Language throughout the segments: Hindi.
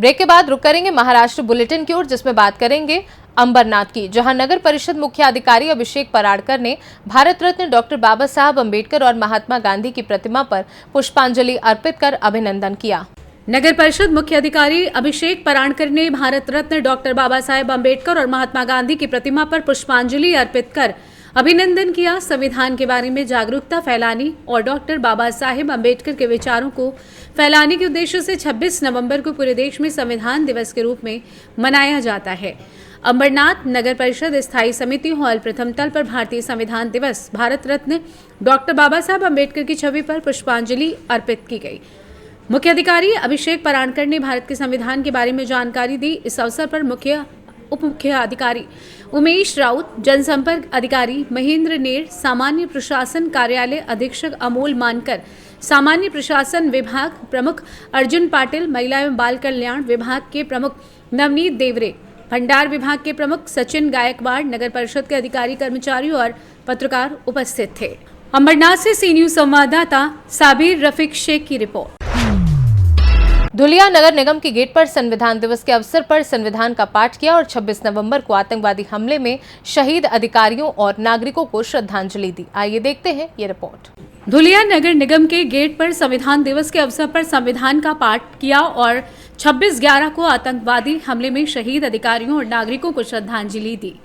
ब्रेक के बाद रुक करेंगे महाराष्ट्र बुलेटिन की ओर, जिसमें बात करेंगे अंबरनाथ की, जहां नगर परिषद मुख्य अधिकारी अभिषेक पराड़कर ने भारत रत्न डॉक्टर बाबा साहब अम्बेडकर और महात्मा गांधी की प्रतिमा पर पुष्पांजलि अर्पित कर अभिनंदन किया। नगर परिषद मुख्य अधिकारी अभिषेक पराड़कर ने भारत रत्न डॉक्टर बाबा साहेब अम्बेडकर और महात्मा गांधी की प्रतिमा पर पुष्पांजलि अर्पित कर अभिनंदन किया। संविधान के बारे में जागरूकता फैलाने और डॉक्टर बाबा साहेब अम्बेडकर के विचारों को फैलाने के उद्देश्य से 26 नवंबर को पूरे देश में संविधान दिवस के रूप में मनाया जाता है। अंबरनाथ नगर परिषद स्थायी समिति हॉल प्रथम तल पर भारतीय संविधान दिवस भारत रत्न डॉक्टर बाबा साहब अम्बेडकर की छवि पर पुष्पांजलि अर्पित की गई। मुख्य अधिकारी अभिषेक पराड़कर ने भारत के संविधान के बारे में जानकारी दी। इस अवसर पर उप मुख्य अधिकारी उमेश राउत, जनसंपर्क अधिकारी महेंद्र नेर, सामान्य प्रशासन कार्यालय अधीक्षक अमोल मानकर, सामान्य प्रशासन विभाग प्रमुख अर्जुन पाटिल, महिला एवं बाल कल्याण विभाग के प्रमुख नवनीत देवरे, भंडार विभाग के प्रमुख सचिन गायकवाड़, नगर परिषद के अधिकारी कर्मचारी और पत्रकार उपस्थित थे। अंबरनाथ से सी न्यूज संवाददाता साबिर रफीक शेख की रिपोर्ट। धुलिया नगर निगम के गेट पर संविधान दिवस के अवसर पर संविधान का पाठ किया और 26 नवंबर को आतंकवादी हमले में शहीद अधिकारियों और नागरिकों को श्रद्धांजलि दी। आइए देखते हैं ये रिपोर्ट। धुलिया नगर निगम के गेट पर संविधान दिवस के अवसर पर संविधान का पाठ किया और 26/11 को आतंकवादी हमले में शहीद अधिकारियों और नागरिकों को श्रद्धांजलि दी।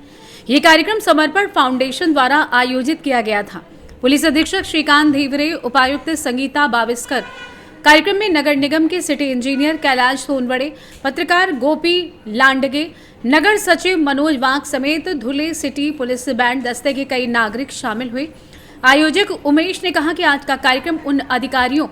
ये कार्यक्रम समर्पण फाउंडेशन द्वारा आयोजित किया गया था। पुलिस अधीक्षक श्रीकांत धीवरे, उपायुक्त संगीता बाविस्कर, कार्यक्रम में नगर निगम के सिटी इंजीनियर कैलाश सोनवड़े, पत्रकार गोपी लांडगे, नगर सचिव मनोज वाघ समेत धुले सिटी पुलिस बैंड दस्ते के कई नागरिक शामिल हुए। आयोजक उमेश ने कहा कि आज का कार्यक्रम उन अधिकारियों,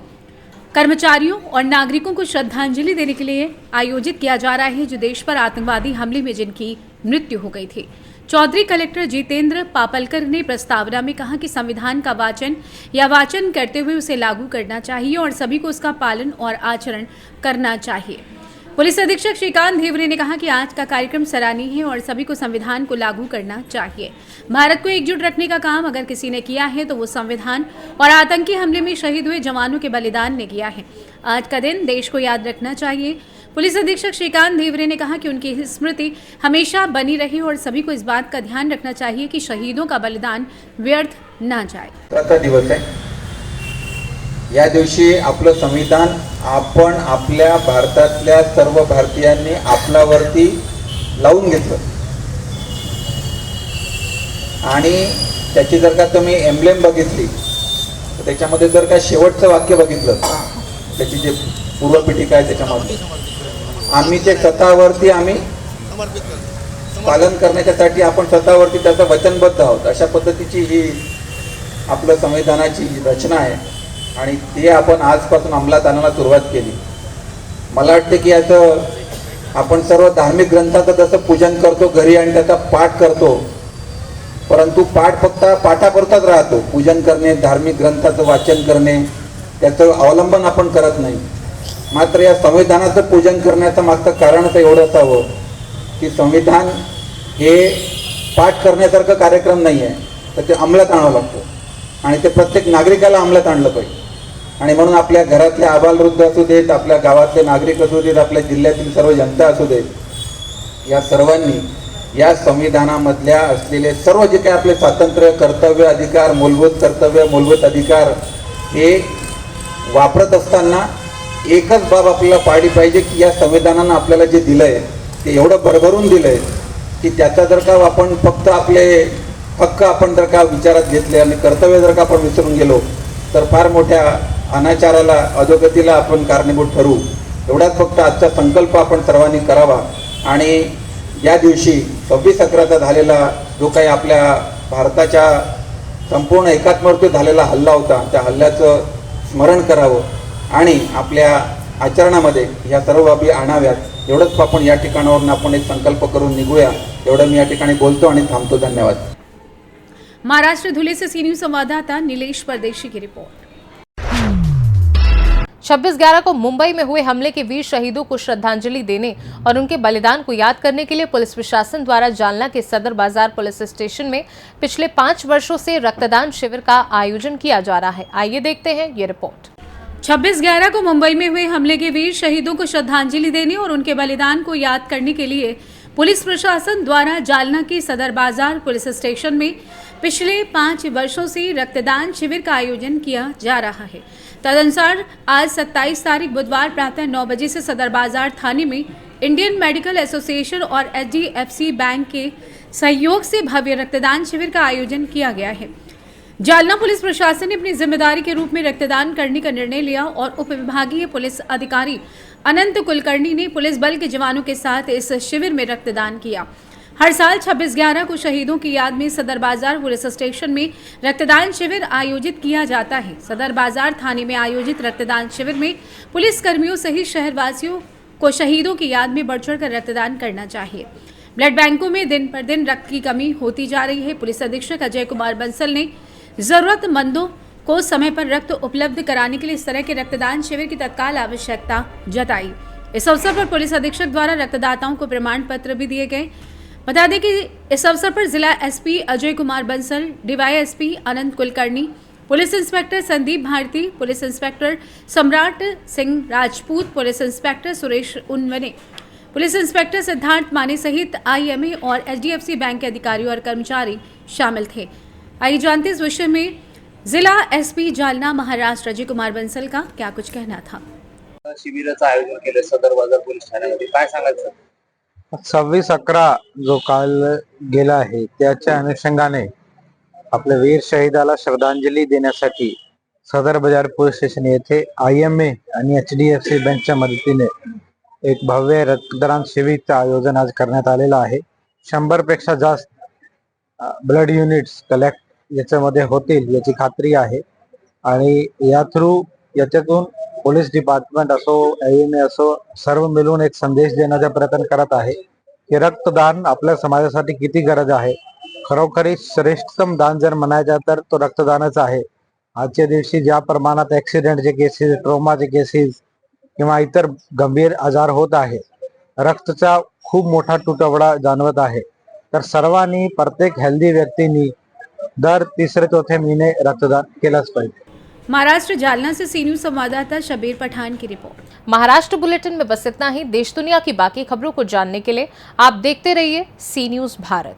कर्मचारियों और नागरिकों को श्रद्धांजलि देने के लिए आयोजित किया जा रहा है जो देश पर आतंकवादी हमले में जिनकी मृत्यु हो गई थी। चौधरी कलेक्टर जितेंद्र पापलकर ने प्रस्तावना में कहा कि संविधान का वाचन करते हुए उसे लागू करना चाहिए और सभी को उसका पालन और आचरण करना चाहिए। पुलिस अधीक्षक श्रीकांत धीवरे ने कहा कि आज का कार्यक्रम सराहनीय है और सभी को संविधान को लागू करना चाहिए। भारत को एकजुट रखने का काम अगर किसी ने किया है तो वो संविधान और आतंकी हमले में शहीद हुए जवानों के बलिदान ने किया है। आज का दिन देश को याद रखना चाहिए। पुलिस अधीक्षक श्रीकांत धीवरे ने कहा कि उनकी स्मृति हमेशा बनी रही और सभी को इस बात का ध्यान रखना चाहिए कि शहीदों का बलिदान व्यर्थ ना जाए। दिवस आहे, या दिवशी आपलं संविधान आपण आपल्या भारतातल्या सर्व भारतीयांनी आपल्यावरती लावून घेतलं आणि त्याची जर का तुम्ही एम्ब्लेम बघितली तर त्याच्यामध्ये जर का शेवटचं वाक्य बघितलं, त्याची जे पूर्वपीठिका आहे त्याच्यामध्ये आम्ही ते स्वतःवरती आम्ही पालन करण्यासाठी आपण स्वतःवरती त्याचं वचनबद्ध आहोत, अशा पद्धतीची ही आपलं संविधानाची रचना आहे आणि ते आपण आजपासून अंमलात आणायला सुरुवात केली। मला वाटतं की याचं आपण सर्व धार्मिक ग्रंथाचं जसं पूजन करतो घरी आणि त्याचा पाठ करतो, परंतु पाठ फक्त पाठापुरताच राहतो। पूजन करणे, धार्मिक ग्रंथाचं वाचन करणे, त्याचं अवलंबन आपण करत नाही। मात्र या संविधानाचं पूजन करण्याचं मागचं कारणच एवढं असावं की संविधान हे पाठ करण्यासारखं कार्यक्रम नाही आहे, तर ते अंमलात आणावं लागतं आणि ते प्रत्येक नागरिकाला अंमलात आणलं पाहिजे। आणि म्हणून आपल्या घरातले आबालवृद्ध असू देत, आपल्या गावातले नागरिक असू देत, आपल्या जिल्ह्यातील सर्व जनता असू देत, या सर्वांनी या संविधानामधल्या असलेले सर्व जे काही आपले स्वातंत्र्य, कर्तव्य, अधिकार, मूलभूत कर्तव्य, मूलभूत अधिकार हे वापरत असताना एकच बाब आपल्याला पाळली पाहिजे की या संविधानानं आपल्याला जे दिलंय ते एवढं भरभरून दिलंय की त्याचा जर का आपण फक्त आपले हक्क आपण जर का विचारात घेतले आणि कर्तव्य जर का आपण विसरून गेलो तर फार मोठ्या अनाचाराला, अधोगतीला आपण कारणीभूत ठरू। एवढाच फक्त आजचा संकल्प आपण सर्वांनी करावा आणि या दिवशी 26/11चा झालेला जो काही आपल्या भारताच्या संपूर्ण एकात्मतेवर झालेला हल्ला होता त्या हल्ल्याचं स्मरण करावं आणि आपल्या आचरणामध्ये या सर्व बाबी आणाव्यात। एवढंच आपण या ठिकाणावरून आपण एक संकल्प करून निघूया, एवढं मी या ठिकाणी बोलतो आणि थांबतो। धन्यवाद। महाराष्ट्र धुले से सी न्यूज संवाददाता नीलेश परदेशी की रिपोर्ट। 26/11 को मुंबई में हुए हमले के वीर शहीदों को श्रद्धांजलि देने और उनके बलिदान को याद करने के लिए पुलिस प्रशासन द्वारा जालना के सदर बाजार पुलिस स्टेशन में पिछले 5 वर्षों से रक्तदान शिविर का आयोजन किया जा रहा है। आइए देखते हैं ये रिपोर्ट। 26/11 को मुंबई में हुए हमले के वीर शहीदों को श्रद्धांजलि देने और उनके बलिदान को याद करने के लिए पुलिस प्रशासन द्वारा जालना के सदर बाजार पुलिस स्टेशन में पिछले 5 वर्षों से रक्तदान शिविर का आयोजन किया जा रहा है। तदनुसार आज 27 तारीख बुधवार प्रातः 9 बजे से सदर बाजार थाने में इंडियन मेडिकल एसोसिएशन और HDFC बैंक के सहयोग से भव्य रक्तदान शिविर का आयोजन किया गया है। जालना पुलिस प्रशासन ने अपनी जिम्मेदारी के रूप में रक्तदान करने का निर्णय लिया और उप विभागीय पुलिस अधिकारी अनंत कुलकर्णी ने पुलिस बल के जवानों के साथ इस शिविर में रक्तदान किया। हर साल 26/11 को शहीदों की याद में सदर बाजार पुलिस स्टेशन में रक्तदान शिविर आयोजित किया जाता है। सदर बाजार थाने में आयोजित रक्तदान शिविर में पुलिस कर्मियों सहित शहरवासियों को शहीदों की याद में बढ़ चढ़ कर रक्तदान करना चाहिए। ब्लड बैंकों में दिन पर दिन रक्त की कमी होती जा रही है। पुलिस अधीक्षक अजय कुमार बंसल ने जरूरतमंदों को समय पर रक्त उपलब्ध कराने के लिए इस तरह के रक्तदान शिविर की तत्काल आवश्यकता जताई। इस अवसर पर पुलिस अधीक्षक द्वारा रक्तदाताओं को प्रमाण पत्र भी दिए गए। बता दें कि इस अवसर पर जिला SP Ajay Kumar Bansal, DYSP Anant Kulkarni, police inspector Sandeep Bharti, police inspector Samrat Singh Rajput, police inspector Suresh Unwane, police inspector Siddharth Mane सहित IMA और HDFC बैंक के अधिकारी और कर्मचारी शामिल थे। आइए जानते इस विषय में जिला एसपी जालना महाराष्ट्र अजय कुमार बंसल का क्या कुछ कहना था। शिबिराचं आयोजन केलं सदर बाजार पोलीस ठाण्यामध्ये, काय सांगाल सर? 26/11 जो काल गेला आहे त्याच्या अनुषंगाने आपल्या वीर शहीदाला श्रद्धांजली देण्यासाठी सदर बाजार पोलीस स्टेशन येथे IMA आणि HDFC बँकच्या मदतीने एक भव्य रक्तदान शिबिराचं आयोजन आज करण्यात आलेलं आहे। 100 पेक्षा जास्त ब्लड युनिट्स कलेक्ट याच्यामध्ये होतील याची खात्री आहे आणि याच्यातून पोलीस डिपार्टमेंट असो, IMA असो, सर्व मिळून एक संदेश देण्याचा प्रयत्न करत आहे की रक्तदान आपल्या समाजासाठी किती गरज आहे। खरोखरी श्रेष्ठतम दान जर म्हणायचं तर तो रक्तदानच आहे। आजच्या दिवशी ज्या प्रमाणात ऍक्सिडेंटचे केसेस, ट्रॉमाचे केसेस किंवा इतर गंभीर आजार होत आहे, रक्ताचा खूप मोठा तुटवडा जाणवत आहे। तर सर्वांनी, प्रत्येक हेल्दी व्यक्तींनी दर 3-4 महीने रक्तदान केलंच पाहिजे। महाराष्ट्र जालना से सी न्यूज संवाददाता शबीर पठान की रिपोर्ट। महाराष्ट्र बुलेटिन में बस इतना ही। देश दुनिया की बाकी खबरों को जानने के लिए आप देखते रहिए सी न्यूज भारत।